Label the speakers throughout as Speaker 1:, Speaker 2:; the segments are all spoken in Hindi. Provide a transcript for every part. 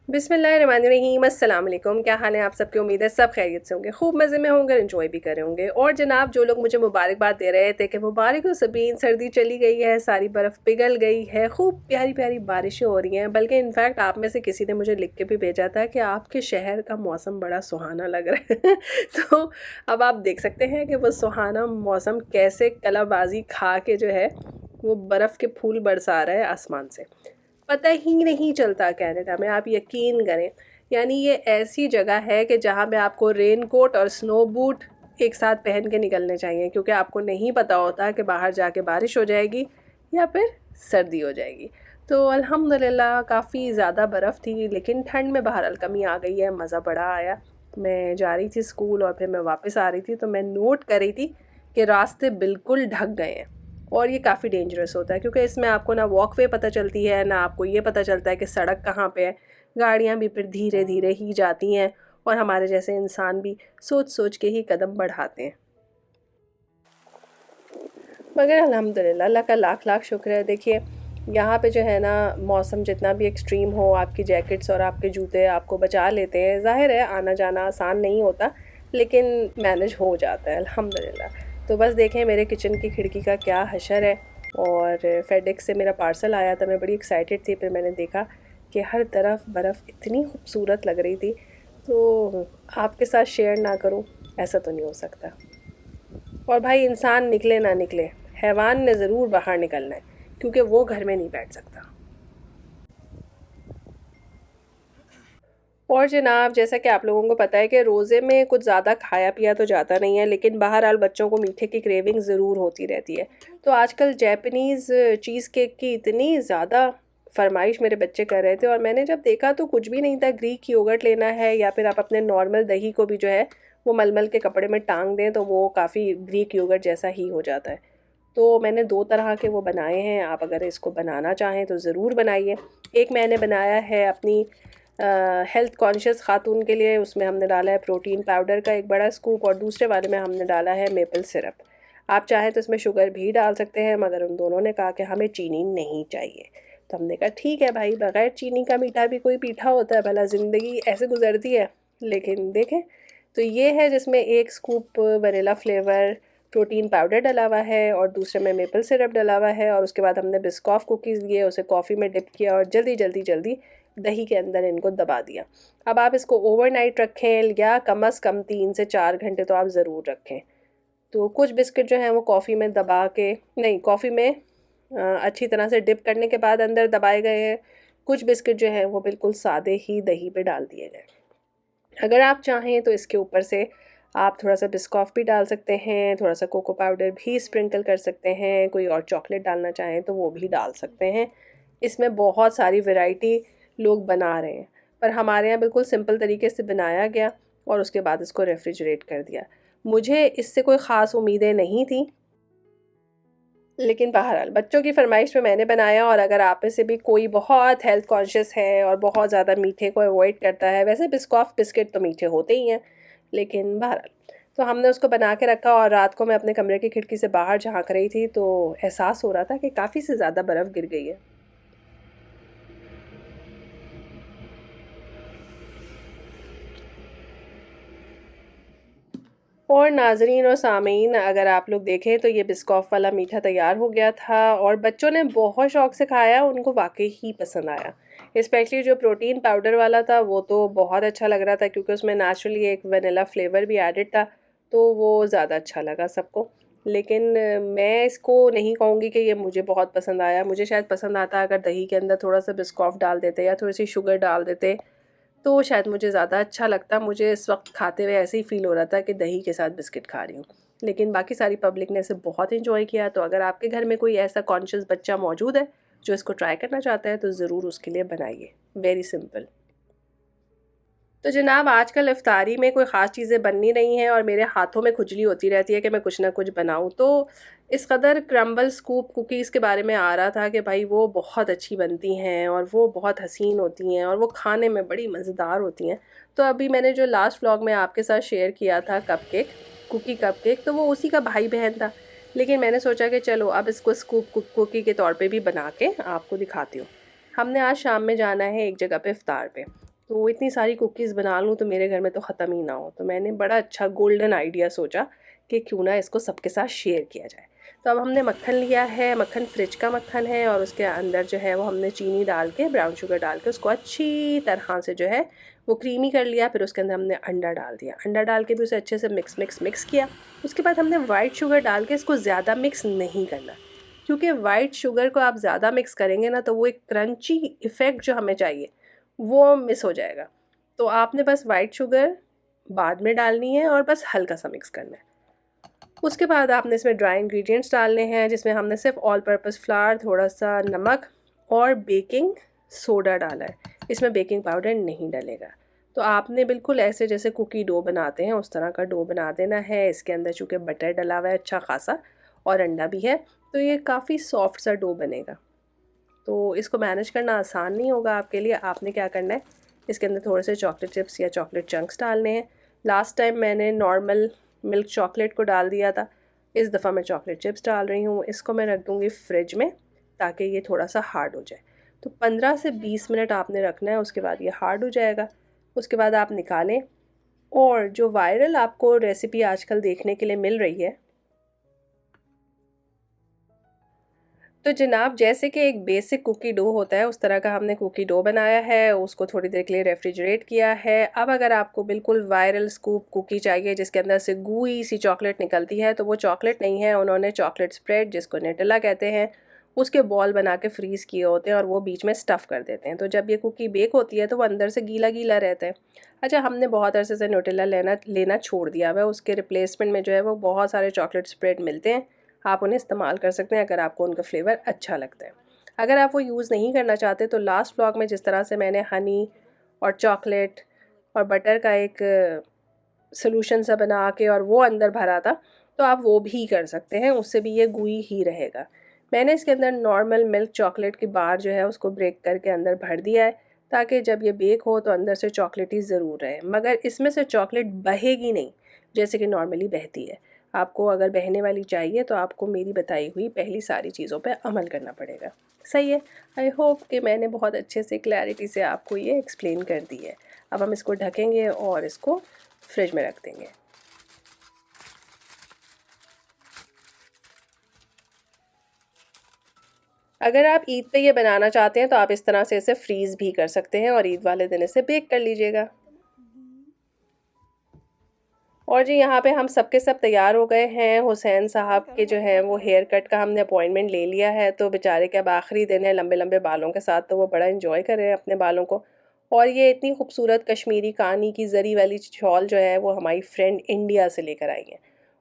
Speaker 1: बिस्मिल्लाहिर्रहमानिर्रहीम, अस्सलाम वालेकुम। क्या हाल है आप सबके? उम्मीद है सब खैरियत से होंगे, खूब मज़े में होंगे, एंजॉय भी कर रहे होंगे। और जनाब, जो लोग मुझे मुबारकबाद दे रहे थे कि मुबारक हो सबीन, सर्दी चली गई है, सारी बर्फ़ पिघल गई है, खूब प्यारी प्यारी बारिशें हो रही हैं। बल्कि इनफैक्ट आप में से किसी ने मुझे लिख के भी भेजा था कि आपके शहर का मौसम बड़ा सुहाना लग रहा है तो अब आप देख सकते हैं कि वो सुहाना मौसम कैसे कलाबाजी खा के जो है वो बर्फ़ के फूल बरसा रहा है आसमान से। पता ही नहीं चलता कनाडा में, आप यकीन करें। यानी ये ऐसी जगह है कि जहाँ पे आपको रेन कोट और स्नो बूट एक साथ पहन के निकलने चाहिए, क्योंकि आपको नहीं पता होता कि बाहर जाके बारिश हो जाएगी या फिर सर्दी हो जाएगी। तो अल्हम्दुलिल्लाह काफ़ी ज़्यादा बर्फ़ थी, लेकिन ठंड में बहरहाल कमी आ गई है, मज़ा बड़ा आया। मैं जा रही थी स्कूल और फिर मैं वापस आ रही थी, तो मैं नोट कर रही थी कि रास्ते बिल्कुल ढक गए हैं। और ये काफ़ी डेंजरस होता है, क्योंकि इसमें आपको ना वॉकवे पता चलती है, ना आपको ये पता चलता है कि सड़क कहाँ पे है। गाड़ियाँ भी फिर धीरे धीरे ही जाती हैं और हमारे जैसे इंसान भी सोच सोच के ही कदम बढ़ाते हैं। मगर अल्हम्दुलिल्लाह, अल्लाह का लाख लाख शुक्र है। देखिए, यहाँ पे जो है ना, मौसम जितना भी एक्सट्रीम हो, आपकी जैकेट्स और आपके जूते आपको बचा लेते हैं। ज़ाहिर है आना जाना आसान नहीं होता, लेकिन मैनेज हो जाता है अल्हम्दुलिल्लाह। तो बस देखें मेरे किचन की खिड़की का क्या हशर है। और फेडेक्स से मेरा पार्सल आया था, मैं बड़ी एक्साइटेड थी। फिर मैंने देखा कि हर तरफ बर्फ़ इतनी खूबसूरत लग रही थी, तो आपके साथ शेयर ना करूँ ऐसा तो नहीं हो सकता। और भाई, इंसान निकले ना निकले, हैवान ने ज़रूर बाहर निकलना है, क्योंकि वो घर में नहीं बैठ सकता। और जनाब, जैसा कि आप लोगों को पता है कि रोज़े में कुछ ज़्यादा खाया पिया तो जाता नहीं है, लेकिन बहरहाल बच्चों को मीठे की क्रेविंग ज़रूर होती रहती है। तो आजकल जैपनीज़ चीज़ केक की इतनी ज़्यादा फरमाइश मेरे बच्चे कर रहे थे, और मैंने जब देखा तो कुछ भी नहीं था। ग्रीक योगर्ट लेना है या फिर आप अपने नॉर्मल दही को भी जो है वो मलमल के कपड़े में टांग दें तो वो काफ़ी ग्रीक योगर्ट जैसा ही हो जाता है। तो मैंने 2 तरह के वो बनाए हैं, आप अगर इसको बनाना चाहें तो ज़रूर बनाइए। एक मैंने बनाया है अपनी हेल्थ कॉन्शियस ख़ातून के लिए, उसमें हमने डाला है प्रोटीन पाउडर का एक बड़ा स्कूप, और दूसरे वाले में हमने डाला है मेपल सिरप। आप चाहें तो इसमें शुगर भी डाल सकते हैं, मगर उन दोनों ने कहा कि हमें चीनी नहीं चाहिए। तो हमने कहा ठीक है भाई, बग़ैर चीनी का मीठा भी कोई मीठा होता है, भला ज़िंदगी ऐसे गुज़रती है। लेकिन देखें, तो ये है जिसमें 1 scoop vanilla flavour protein powder डला हुआ है और दूसरे में मेपल सिरप डला हुआ है। और उसके बाद हमने बिस्कॉफ कुकीज़ लिए, उसे कॉफ़ी में डिप किया और जल्दी जल्दी जल्दी दही के अंदर इनको दबा दिया। अब आप इसको ओवरनाइट रखें या कम अज़ कम 3 से 4 घंटे तो आप ज़रूर रखें। तो कुछ बिस्किट जो हैं वो कॉफ़ी में दबा के, नहीं, कॉफ़ी में अच्छी तरह से डिप करने के बाद अंदर दबाए गए हैं। कुछ बिस्किट जो हैं वो बिल्कुल सादे ही दही पे डाल दिए गए। अगर आप चाहें तो इसके ऊपर से आप थोड़ा-सा बिस्कॉफ भी डाल सकते हैं, थोड़ा-सा कोको पाउडर भी स्प्रिंकल कर सकते हैं, कोई और चॉकलेट डालना चाहें तो वो भी डाल सकते हैं। इसमें बहुत सारी वैरायटी लोग बना रहे हैं, पर हमारे यहाँ बिल्कुल सिंपल तरीके से बनाया गया और उसके बाद इसको रेफ्रिजरेट कर दिया। मुझे इससे कोई ख़ास उम्मीदें नहीं थी, लेकिन बहरहाल बच्चों की फ़रमाइश पे मैंने बनाया। और अगर आप में से भी कोई बहुत हेल्थ कॉन्शियस है और बहुत ज़्यादा मीठे को अवॉइड करता है, वैसे बिस्कॉफ बिस्किट तो मीठे होते ही हैं, लेकिन बहरहाल, तो हमने उसको बना के रखा। और रात को मैं अपने कमरे की खिड़की से बाहर झाँक रही थी तो एहसास हो रहा था कि काफ़ी से ज़्यादा बर्फ़ गिर गई है। और नाज़रीन और सामीन, अगर आप लोग देखें तो ये बिस्कॉफ़ वाला मीठा तैयार हो गया था और बच्चों ने बहुत शौक़ से खाया, उनको वाक़ई ही पसंद आया। स्पेशली जो प्रोटीन पाउडर वाला था वो तो बहुत अच्छा लग रहा था, क्योंकि उसमें नेचुरली एक वनीला फ्लेवर भी एडेड था, तो वो ज़्यादा अच्छा लगा सबको। लेकिन मैं इसको नहीं कहूँगी कि ये मुझे बहुत पसंद आया। मुझे शायद पसंद आता अगर दही के अंदर थोड़ा-सा बिस्कॉफ़ डाल देते या थोड़ी-सी शुगर डाल देते, तो शायद मुझे ज़्यादा अच्छा लगता। मुझे इस वक्त खाते हुए ऐसे ही फ़ील हो रहा था कि दही के साथ बिस्किट खा रही हूँ। लेकिन बाकी सारी पब्लिक ने इसे बहुत एंजॉय किया। तो अगर आपके घर में कोई ऐसा कॉन्शियस बच्चा मौजूद है जो इसको ट्राई करना चाहता है, तो ज़रूर उसके लिए बनाइए। Very simple. तो जनाब, आजकल इफ्तारी में कोई ख़ास चीज़ें बन नहीं रही हैं और मेरे हाथों में खुजली होती रहती है कि मैं कुछ ना कुछ बनाऊँ। तो इस कदर क्रम्बल स्कूप कुकीज़ के बारे में आ रहा था कि भाई वो बहुत अच्छी बनती हैं और वो बहुत हसीन होती हैं और वो खाने में बड़ी मज़ेदार होती हैं। तो अभी मैंने जो लास्ट व्लॉग में आपके साथ शेयर किया था कपकेक, कुकी कपकेक, तो वो उसी का भाई-बहन था। लेकिन मैंने सोचा कि चलो अब इसको स्कूप कुकी के तौर पे भी बना के आपको दिखाती हूँ। हमने आज शाम में जाना है एक जगह पे इफ्तार पे। तो इतनी सारी कुकीज़ बना लूँ तो मेरे घर में तो ख़त्म ही ना हो। तो मैंने बड़ा अच्छा गोल्डन आइडिया सोचा कि क्यों ना इसको सबके साथ शेयर किया जाए। तो अब हमने मक्खन लिया है, मक्खन फ्रिज का मक्खन है, और उसके अंदर जो है वो हमने चीनी डाल के, ब्राउन शुगर डाल के उसको अच्छी तरह से जो है वो क्रीमी कर लिया। फिर उसके अंदर हमने अंडा डाल दिया, अंडा डाल के भी उसे अच्छे से मिक्स किया। उसके बाद हमने वाइट शुगर डाल के इसको ज़्यादा मिक्स नहीं करना, क्योंकि वाइट शुगर को आप ज़्यादा मिक्स करेंगे ना तो वो एक क्रंची इफ़ेक्ट जो हमें चाहिए वो मिस हो जाएगा। तो आपने बस वाइट शुगर बाद में डालनी है और बस हल्का सा मिक्स करना है। उसके बाद आपने इसमें ड्राई इंग्रेडिएंट्स डालने हैं, जिसमें हमने सिर्फ ऑल पर्पस फ्लावर, थोड़ा सा नमक और बेकिंग सोडा डाला है। इसमें बेकिंग पाउडर नहीं डलेगा। तो आपने बिल्कुल ऐसे जैसे कुकी डो बनाते हैं उस तरह का डो बना देना है। इसके अंदर चूँकि बटर डला हुआ है अच्छा खासा और अंडा भी है, तो ये काफ़ी सॉफ्ट सा डो बनेगा। तो इसको मैनेज करना आसान नहीं होगा आपके लिए। आपने क्या करना है, इसके अंदर थोड़े से चॉकलेट चिप्स या चॉकलेट चंक्स डालने हैं। लास्ट टाइम मैंने नॉर्मल मिल्क चॉकलेट को डाल दिया था, इस दफ़ा मैं चॉकलेट चिप्स डाल रही हूँ। इसको मैं रख दूँगी फ्रिज में ताकि ये थोड़ा सा हार्ड हो जाए। तो 15 से 20 मिनट आपने रखना है, उसके बाद ये हार्ड हो जाएगा। उसके बाद आप निकालें, और जो वायरल आपको रेसिपी आजकल देखने के लिए मिल रही है, तो जनाब जैसे कि एक बेसिक कुकी डो होता है उस तरह का हमने कुकी डो बनाया है, उसको थोड़ी देर के लिए रेफ्रिजरेट किया है। अब अगर आपको बिल्कुल वायरल स्कूप कुकी चाहिए जिसके अंदर से गूई सी चॉकलेट निकलती है, तो वो चॉकलेट नहीं है, उन्होंने चॉकलेट स्प्रेड जिसको नेटेला कहते हैं उसके बॉल बना के फ्रीज़ किए होते हैं और वो बीच में स्टफ़ कर देते हैं। तो जब ये कुकी बेक होती है तो वो अंदर से गीला गीला रहता है। अच्छा, हमने बहुत अरसे से न्यूटेला लेना छोड़ दिया हुआ है। उसके रिप्लेसमेंट में जो है वो बहुत सारे चॉकलेट स्प्रेड मिलते हैं, आप उन्हें इस्तेमाल कर सकते हैं अगर आपको उनका फ्लेवर अच्छा लगता है। अगर आप वो यूज़ नहीं करना चाहते तो लास्ट व्लॉग में जिस तरह से मैंने हनी और चॉकलेट और बटर का एक सॉल्यूशन सा बना के और वो अंदर भरा था, तो आप वो भी कर सकते हैं, उससे भी ये गूई ही रहेगा। मैंने इसके अंदर नॉर्मल मिल्क चॉकलेट की बार जो है उसको ब्रेक करके अंदर भर दिया है, ताकि जब ये बेक हो तो अंदर से चॉकलेट ही ज़रूर रहे, मगर इसमें से चॉकलेट बहेगी नहीं जैसे कि नॉर्मली बहती है। आपको अगर बहने वाली चाहिए तो आपको मेरी बताई हुई पहली सारी चीज़ों पे अमल करना पड़ेगा। सही है। आई होप कि मैंने बहुत अच्छे से क्लैरिटी से आपको ये एक्सप्लेन कर दी है। अब हम इसको ढकेंगे और इसको फ्रिज में रख देंगे। अगर आप ईद पे ये बनाना चाहते हैं तो आप इस तरह से इसे फ्रीज़ भी कर सकते हैं और ईद वाले दिन इसे बेक कर लीजिएगा। और जी यहाँ पे हम सब के सब तैयार हो गए हैं। हुसैन साहब के जो है वो हेयर कट का हमने अपॉइंटमेंट ले लिया है, तो बेचारे के अब आखिरी दिन है लंबे लंबे बालों के साथ, तो वो बड़ा इन्जॉय कर रहे हैं अपने बालों को। और ये इतनी खूबसूरत कश्मीरी कहानी की जरी वाली शॉल जो है वो हमारी फ्रेंड इंडिया से लेकर आई है,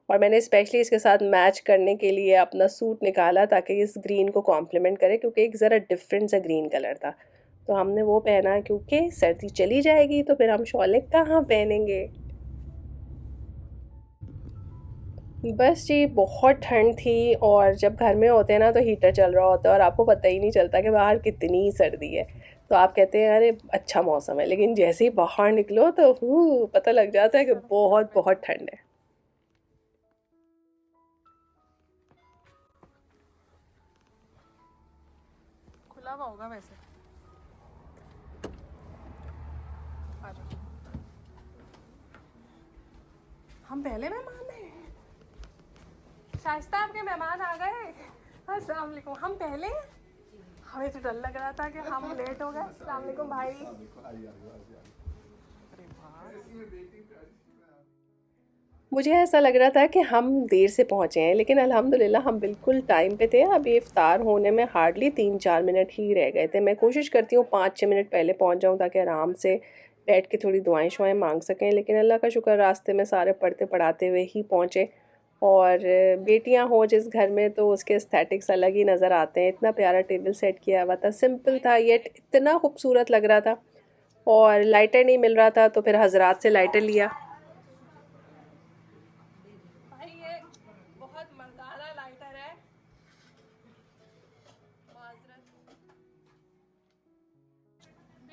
Speaker 1: और मैंने स्पेशली इसके साथ मैच करने के लिए अपना सूट निकाला ताकि इस ग्रीन को कॉम्प्लीमेंट करे, क्योंकि एक ज़रा डिफरेंट सा ग्रीन कलर था। तो हमने वो पहना, क्योंकि सर्दी चली जाएगी तो फिर हम शॉलें कहाँ पहनेंगे। बस जी बहुत ठंड थी, और जब घर में होते हैं ना तो हीटर चल रहा होता है और आपको पता ही नहीं चलता कि बाहर कितनी सर्दी है। तो आप कहते हैं अरे अच्छा मौसम है, लेकिन जैसे ही बाहर निकलो तो पता लग जाता है कि बहुत बहुत ठंड है। खुला हुआ होगा वैसे। आ जाओ। हम पहले मेहमान हैं। शाइस्ता आपके मेहमान आ गए। अस्सलाम वालेकुम। हम पहले, हमें तो डर लग रहा था कि हम लेट हो गए। अस्सलाम वालेकुम भाई। मुझे ऐसा लग रहा था कि हम देर से पहुँचे हैं, लेकिन अल्हम्दुलिल्लाह हम बिल्कुल टाइम पे थे। अभी इफ्तार होने में हार्डली 3-4 मिनट ही रह गए थे। मैं कोशिश करती हूँ 5-6 मिनट पहले पहुँच जाऊँ ताकि आराम से बैठ के थोड़ी दुआएं शुआएं मांग सकें, लेकिन अल्लाह का शुक्र रास्ते में सारे पढ़ते पढ़ाते हुए ही पहुँचे। और बेटियां हो जिस घर में तो उसके एस्थेटिक्स अलग ही नज़र आते हैं। इतना प्यारा टेबल सेट किया हुआ था, सिंपल था येट इतना खूबसूरत लग रहा था। और लाइटर नहीं मिल रहा था तो फिर हजरात से लाइटर लिया। भाई ये बहुत मर्दाना लाइटर है।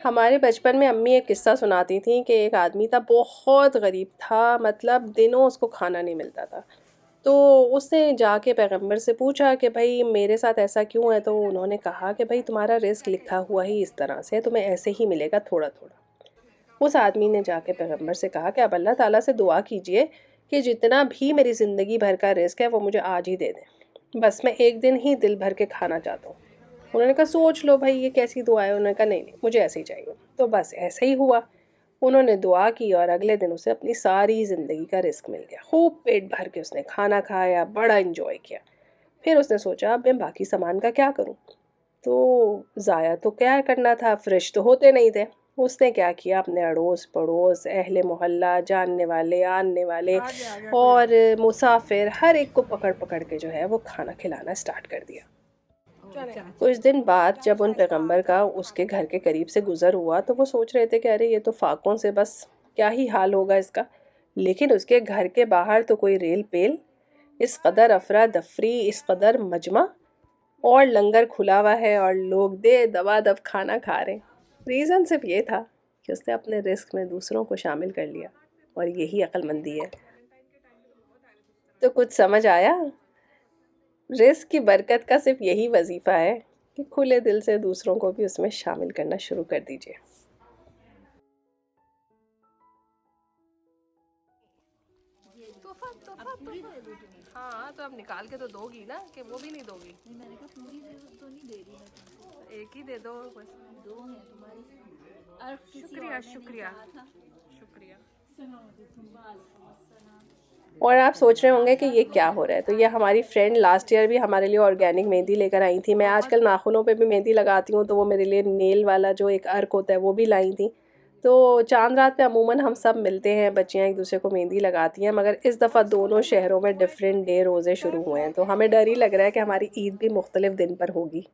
Speaker 1: हमारे बचपन में अम्मी एक किस्सा सुनाती थी कि एक आदमी था, बहुत गरीब था, मतलब दिनों उसको खाना नहीं मिलता था। तो उसने जाके पैगंबर से पूछा कि भाई मेरे साथ ऐसा क्यों है, तो उन्होंने कहा कि भाई तुम्हारा रिस्क लिखा हुआ ही इस तरह से, तुम्हें ऐसे ही मिलेगा थोड़ा थोड़ा। उस आदमी ने जाके पैगंबर से कहा कि आप अल्लाह ताला से दुआ कीजिए कि जितना भी मेरी ज़िंदगी भर का रिस्क है वो मुझे आज ही दे दें, बस मैं एक दिन ही दिल भर के खाना चाहता हूँ। उन्होंने कहा सोच लो भाई ये कैसी दुआ है। उन्होंने कहा नहीं नहीं मुझे ऐसे ही चाहिए। तो बस ऐसे ही हुआ। उन्होंने दुआ की और अगले दिन उसे अपनी सारी ज़िंदगी का रिस्क मिल गया। खूब पेट भर के उसने खाना खाया, बड़ा इंजॉय किया। फिर उसने सोचा अब मैं बाकी सामान का क्या करूँ। तो ज़ाया तो क्या करना था, फ्रिज तो होते नहीं थे। उसने क्या किया, अपने अड़ोस पड़ोस, अहले मोहल्ला, जानने वाले आने वाले और मुसाफिर हर एक को पकड़ पकड़ के जो है वो खाना खिलाना स्टार्ट कर दिया। कुछ दिन बाद जब उन पैगंबर का उसके घर के करीब से गुजर हुआ तो वो सोच रहे थे कि अरे ये तो फाकों से बस क्या ही हाल होगा इसका। लेकिन उसके घर के बाहर तो कोई रेल पेल, इस कदर अफरा दफरी, इस कदर मजमा और लंगर खुला हुआ है और लोग दे दबा दब खाना खा रहे हैं। रीज़न सिर्फ ये था कि उसने अपने रिस्क में दूसरों को शामिल कर लिया और यही अक्लमंदी है। तो कुछ समझ आया? रिस्क की बरकत का सिर्फ यही वजीफ़ा है कि खुले दिल से दूसरों को भी उसमें शामिल करना शुरू कर दीजिए। हाँ तो अब निकाल के तो दोगी ना, कि वो भी नहीं दोगी?
Speaker 2: नहीं, मैंने कहा पूरी तो नहीं दे रही मैं तुमको।
Speaker 1: एक ही दे दो बस।
Speaker 2: दो हैं तुम्हारी और किसी
Speaker 1: शुक्रिया
Speaker 2: और ने नहीं
Speaker 1: शुक्रिया
Speaker 2: कहा था।
Speaker 1: शुक्रिया।
Speaker 2: तुम वालेकुम।
Speaker 1: और आप सोच रहे होंगे कि ये क्या हो रहा है, तो ये हमारी फ्रेंड लास्ट ईयर भी हमारे लिए ऑर्गेनिक मेहंदी लेकर आई थी। मैं आजकल नाखूनों पे भी मेहंदी लगाती हूँ तो वो मेरे लिए नेल वाला जो एक अर्क होता है वो भी लाई थी। तो चांद रात पे अमूमन हम सब मिलते हैं, बच्चियाँ एक दूसरे को मेहंदी लगाती हैं, मगर इस दफ़ा दोनों शहरों में डिफरेंट डे रोज़े शुरू हुए हैं तो हमें डर ही लग रहा है कि हमारी ईद भी मुख्तलिफ दिन पर होगी।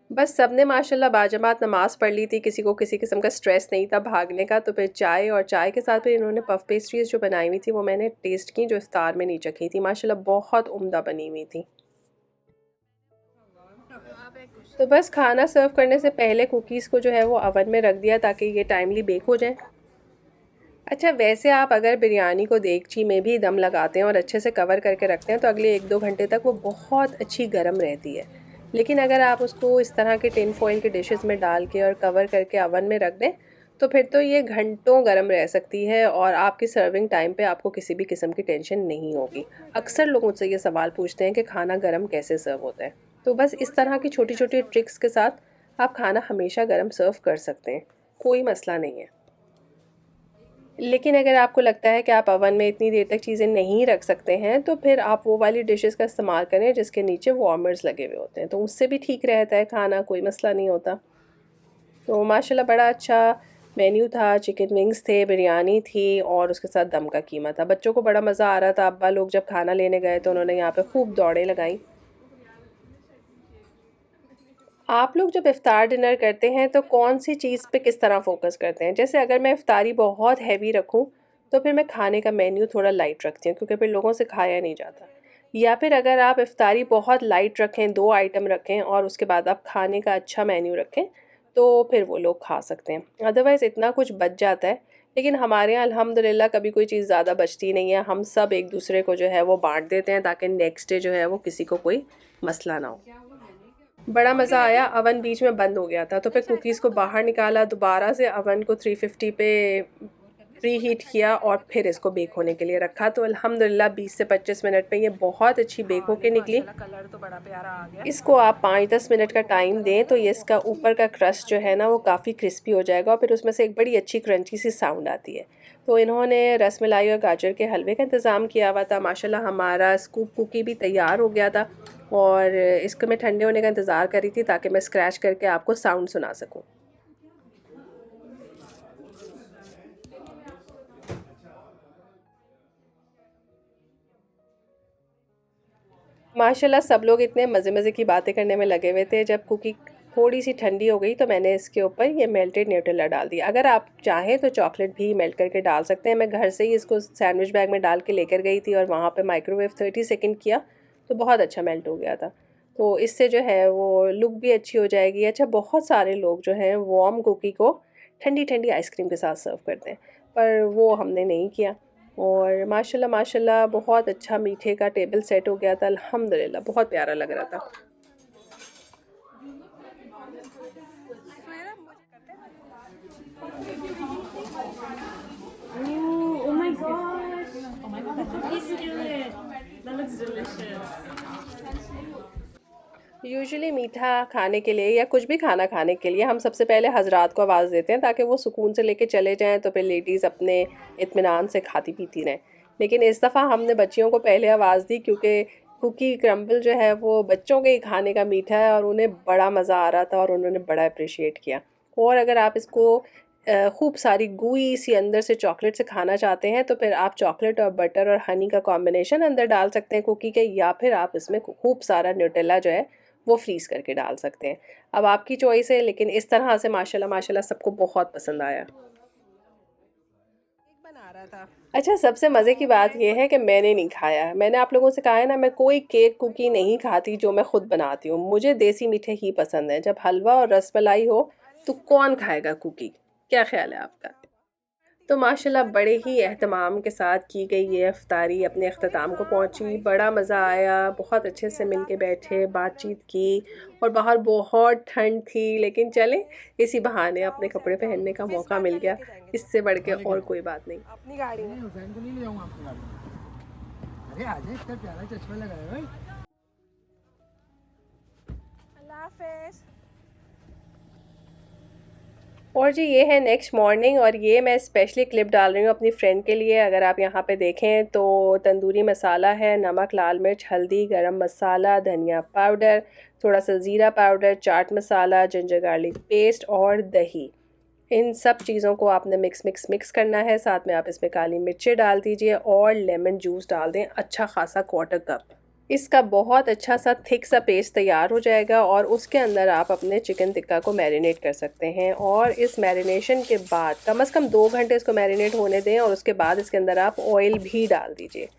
Speaker 1: बस सबने माशाल्लाह बाजमात नमाज पढ़ ली थी, किसी को किसी किस्म का स्ट्रेस नहीं था भागने का। तो फिर चाय और चाय के साथ फिर इन्होंने पफ पेस्ट्रीज़ जो बनाई हुई थी वो मैंने टेस्ट की, जो इफ्तार में नहीं चखी थी, माशाल्लाह बहुत उम्दा बनी हुई थी। तो बस खाना सर्व करने से पहले कुकीज़ को जो है वो अवन में रख दिया ताकि ये टाइमली बेक हो जाए। अच्छा वैसे आप अगर बिरयानी को देगची में भी दम लगाते हैं और अच्छे से कवर करके रखते हैं तो अगले 1-2 घंटे तक वो बहुत अच्छी गर्म रहती है। लेकिन अगर आप उसको इस तरह के टिन फॉइल के डिशेस में डाल के और कवर करके अवन में रख दें तो फिर तो ये घंटों गर्म रह सकती है और आपकी सर्विंग टाइम पे आपको किसी भी किस्म की टेंशन नहीं होगी। अक्सर लोग मुझसे ये सवाल पूछते हैं कि खाना गर्म कैसे सर्व होता है। तो बस इस तरह की छोटी छोटी ट्रिक्स के साथ आप खाना हमेशा गर्म सर्व कर सकते हैं, कोई मसला नहीं है। लेकिन अगर आपको लगता है कि आप अवन में इतनी देर तक चीज़ें नहीं रख सकते हैं तो फिर आप वो वाली डिशेस का इस्तेमाल करें जिसके नीचे वार्मर्स लगे हुए होते हैं, तो उससे भी ठीक रहता है खाना, कोई मसला नहीं होता। तो माशाल्लाह बड़ा अच्छा मेन्यू था, चिकन विंग्स थे, बिरयानी थी और उसके साथ दम का कीमा था। बच्चों को बड़ा मज़ा आ रहा था। अब्बा लोग जब खाना लेने गए तो उन्होंने यहाँ पे खूब दौड़ें लगाई। आप लोग जब इफ़्तार डिनर करते हैं तो कौन सी चीज़ पे किस तरह फ़ोकस करते हैं? जैसे अगर मैं इफ़्तारी बहुत हैवी रखूं तो फिर मैं खाने का मेन्यू थोड़ा लाइट रखती हूँ क्योंकि फिर लोगों से खाया नहीं जाता। या फिर अगर आप इफ़्तारी बहुत लाइट रखें, 2 आइटम रखें और उसके बाद आप खाने का अच्छा मेन्यू रखें तो फिर वो लोग खा सकते हैं। अदरवाइज़ इतना कुछ बच जाता है। लेकिन हमारे यहाँ अल्हम्दुलिल्लाह कभी कोई चीज़ ज़्यादा बचती नहीं है। हम सब एक दूसरे को जो है वो बाँट देते हैं ताकि नेक्स्ट डे जो है वो किसी को कोई मसला ना हो। बड़ा मज़ा आया। अवन बीच में बंद हो गया था तो फिर कुकीज़ को बाहर निकाला, दोबारा से अवन को 350 पे प्री हीट किया और फिर इसको बेक होने के लिए रखा। तो अल्हम्दुलिल्लाह 20 से 25 मिनट में ये बहुत अच्छी बेक होके निकली।
Speaker 3: कलर तो बड़ा प्यारा आ गया।
Speaker 1: इसको आप 5-10 मिनट का टाइम दें तो ये इसका ऊपर का क्रस्ट जो है ना वो काफ़ी क्रिस्पी हो जाएगा और फिर उसमें से एक बड़ी अच्छी क्रंची सी साउंड आती है। तो इन्होंने रसमलाई और गाजर के हलवे का इंतज़ाम किया हुआ था। माशाल्लाह हमारा स्कूप कुकी भी तैयार हो गया था और इसको मैं ठंडे होने का इंतज़ार कर रही थी ताकि मैं स्क्रैच करके आपको साउंड सुना सकूं। माशाल्लाह सब लोग इतने मज़े मज़े की बातें करने में लगे हुए थे। जब कुकी थोड़ी सी ठंडी हो गई तो मैंने इसके ऊपर ये मेल्टेड न्यूटेला डाल दिया। अगर आप चाहें तो चॉकलेट भी मेल्ट करके डाल सकते हैं। मैं घर से ही इसको सैंडविच बैग में डाल के लेकर गई थी और वहाँ पे माइक्रोवेव 30 सेकंड किया तो बहुत अच्छा मेल्ट हो गया था। तो इससे जो है वो लुक भी अच्छी हो जाएगी। अच्छा बहुत सारे लोग जो हैं वार्म कुकी को ठंडी ठंडी आइसक्रीम के साथ सर्व करते हैं, पर वो हमने नहीं किया। और माशाल्लाह माशाल्लाह बहुत अच्छा मीठे का टेबल सेट हो गया था। अल्हम्दुलिल्लाह बहुत प्यारा लग रहा था।
Speaker 2: Oh my god! Oh my god, the cookies do it! That looks delicious.
Speaker 1: Usually मीठा खाने के लिए या कुछ भी खाना खाने के लिए हम सबसे पहले हजरात को आवाज़ देते हैं ताकि वो सुकून से लेके चले जाएं, तो फिर लेडीज़ अपने इत्मीनान से खाती पीती रहें। लेकिन इस दफ़ा हमने बच्चियों को पहले आवाज़ दी क्योंकि कुकी क्रम्बल जो है वो बच्चों के ही खाने का मीठा है और उन्हें बड़ा मज़ा आ रहा था और उन्होंने बड़ा अप्रिशिएट किया। और अगर आप इसको खूब सारी गुई सी अंदर से चॉकलेट से खाना चाहते हैं तो फिर आप चॉकलेट और बटर और हनी का कॉम्बिनेशन अंदर डाल सकते हैं कुकी के, या फिर आप इसमें खूब सारा न्यूटेला जो है वो फ्रीज़ करके डाल सकते हैं। अब आपकी चॉइस है, लेकिन इस तरह से माशाल्लाह माशाल्लाह सबको बहुत पसंद आया। बना रहा था। अच्छा, सबसे मज़े की बात यह है कि मैंने नहीं खाया। मैंने आप लोगों से कहा है ना, मैं कोई केक कुकी नहीं खाती जो मैं ख़ुद बनाती हूँ। मुझे देसी मीठे ही पसंद हैं। जब हलवा और रसमलाई हो तो कौन खाएगा कुकी? क्या ख्याल है आपका? तो माशाल्लाह बड़े ही एहतमाम के साथ की गई ये इफ्तारी अपने अख्ताम को पहुंची। बड़ा मज़ा आया, बहुत अच्छे से मिल के बैठे, बातचीत की। और बाहर बहुत ठंड थी, लेकिन चलें इसी बहाने अपने कपड़े पहनने का मौका मिल गया। इससे बढ़ के और कोई बात नहीं। अपनी गाड़ी में
Speaker 4: हुसैन को नहीं ले जाऊंगा आपकी गाड़ी में। अरे आजा, इतना प्यारा चश्मा लगाया भाई।
Speaker 1: अल्लाह हाफ़िज़। और जी ये है नेक्स्ट मॉर्निंग, और ये मैं स्पेशली क्लिप डाल रही हूँ अपनी फ्रेंड के लिए। अगर आप यहाँ पे देखें तो तंदूरी मसाला है, नमक, लाल मिर्च, हल्दी, गरम मसाला, धनिया पाउडर, थोड़ा सा ज़ीरा powder, chaat masala, ginger garlic paste और दही। इन सब चीज़ों को आपने मिक्स करना है। साथ में आप इसमें काली मिर्चें डाल दीजिए और लेमन जूस डाल दें, अच्छा खासा 1/4 कप। इसका बहुत अच्छा सा थिक सा पेस्ट तैयार हो जाएगा और उसके अंदर आप अपने चिकन टिक्का को मैरिनेट कर सकते हैं। और इस मैरिनेशन के बाद कम से कम 2 घंटे इसको मैरिनेट होने दें और उसके बाद इसके अंदर आप ऑयल भी डाल दीजिए,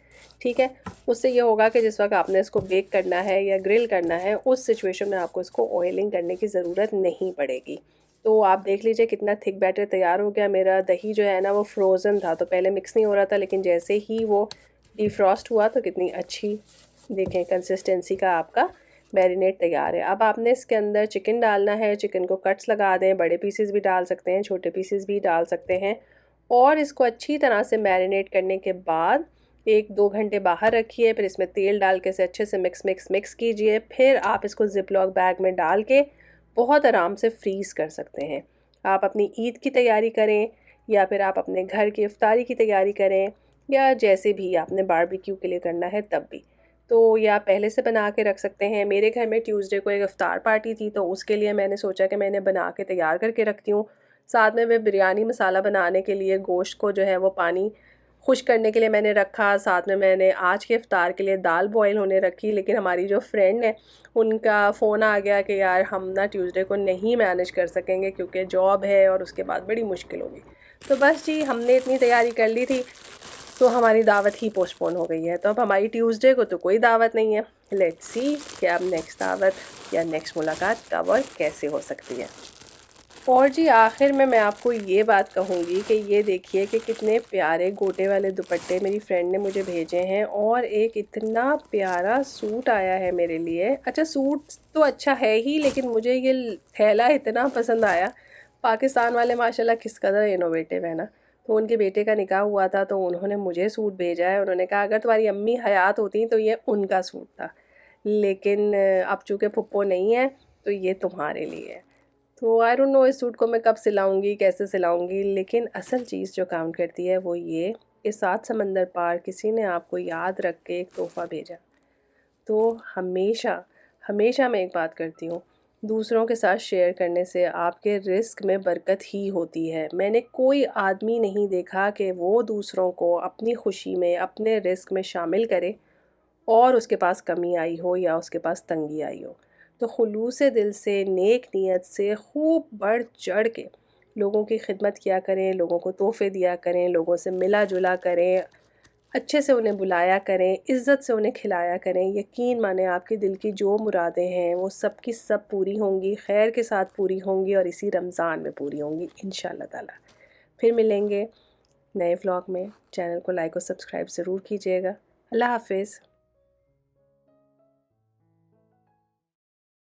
Speaker 1: ठीक है। उससे ये होगा कि जिस वक्त आपने इसको बेक करना है या ग्रिल करना है, उस सिचुएशन में आपको इसको ऑयलिंग करने की ज़रूरत नहीं पड़ेगी। तो आप देख लीजिए कितना थिक बैटर तैयार हो गया। मेरा दही जो है ना वो फ्रोज़न था, तो पहले मिक्स नहीं हो रहा था, लेकिन जैसे ही वो डिफ्रॉस्ट हुआ तो कितनी अच्छी देखें कंसिस्टेंसी का आपका मैरिनेट तैयार है। अब आपने इसके अंदर चिकन डालना है। चिकन को कट्स लगा दें, बड़े पीसेस भी डाल सकते हैं, छोटे पीसेस भी डाल सकते हैं। और इसको अच्छी तरह से मैरिनेट करने के बाद 1-2 घंटे बाहर रखिए। फिर इसमें तेल डाल के से अच्छे से मिक्स कीजिए। फिर आप इसको ज़िप-लॉक बैग में डाल के बहुत आराम से फ्रीज़ कर सकते हैं। आप अपनी ईद की तैयारी करें या फिर आप अपने घर की इफ्तारी की तैयारी करें, या जैसे भी आपने बारबेक्यू के लिए करना है तब भी, तो या पहले से बना के रख सकते हैं। मेरे घर में ट्यूसडे को एक इफ्तार पार्टी थी, तो उसके लिए मैंने सोचा कि मैंने बना के तैयार करके रखती हूँ। साथ में मैं बिरयानी मसाला बनाने के लिए गोश्त को जो है वो पानी खुश करने के लिए मैंने रखा। साथ में मैंने आज के इफ्तार के लिए दाल बॉईल होने रखी। लेकिन हमारी जो फ्रेंड है उनका फ़ोन आ गया कि यार हम ना ट्यूसडे को नहीं मैनेज कर सकेंगे क्योंकि जॉब है और उसके बाद बड़ी मुश्किल होगी। तो बस जी हमने इतनी तैयारी कर ली थी, तो हमारी दावत ही पोस्टपोन हो गई है। तो अब हमारी ट्यूसडे को तो कोई दावत नहीं है। लेट्स सी कि अब नेक्स्ट दावत या नेक्स्ट मुलाकात कब और कैसे हो सकती है। और जी आखिर में मैं आपको ये बात कहूँगी कि ये देखिए कि कितने प्यारे गोटे वाले दुपट्टे मेरी फ्रेंड ने मुझे भेजे हैं, और एक इतना प्यारा सूट आया है मेरे लिए। अच्छा सूट तो अच्छा है ही, लेकिन मुझे ये थैला इतना पसंद आया। पाकिस्तान वाले माशाल्लाह किस कदर इनोवेटिव है ना। तो उनके बेटे का निकाह हुआ था, तो उन्होंने मुझे सूट भेजा है। उन्होंने कहा अगर तुम्हारी अम्मी हयात होती तो ये उनका सूट था, लेकिन अब चूँकि फुप्पो नहीं है तो ये तुम्हारे लिए है। तो आई डोंट नो इस सूट को मैं कब सिलाऊंगी, कैसे सिलाऊंगी, लेकिन असल चीज़ जो काउंट करती है वो ये कि 7 समंदर पार किसी ने आपको याद रख के एक तोहफ़ा भेजा। तो हमेशा हमेशा मैं एक बात करती हूँ, दूसरों के साथ शेयर करने से आपके रिस्क में बरकत ही होती है। मैंने कोई आदमी नहीं देखा कि वो दूसरों को अपनी खुशी में, अपने रिस्क में शामिल करे और उसके पास कमी आई हो या उसके पास तंगी आई हो। तो खुलूस दिल से, नेक नीयत से खूब बढ़ चढ़ के लोगों की खिदमत किया करें, लोगों को तोहफ़े दिया करें, लोगों से मिला जुला करें, अच्छे से उन्हें बुलाया करें, इज़्ज़त से उन्हें खिलाया करें। यकीन माने आपके दिल की जो मुरादें हैं वो सब की सब पूरी होंगी, खैर के साथ पूरी होंगी और इसी रमज़ान में पूरी होंगी इंशाअल्लाह ताला। फिर मिलेंगे नए व्लॉग में। चैनल को लाइक और सब्सक्राइब ज़रूर कीजिएगा। अल्लाह हाफ़िज़।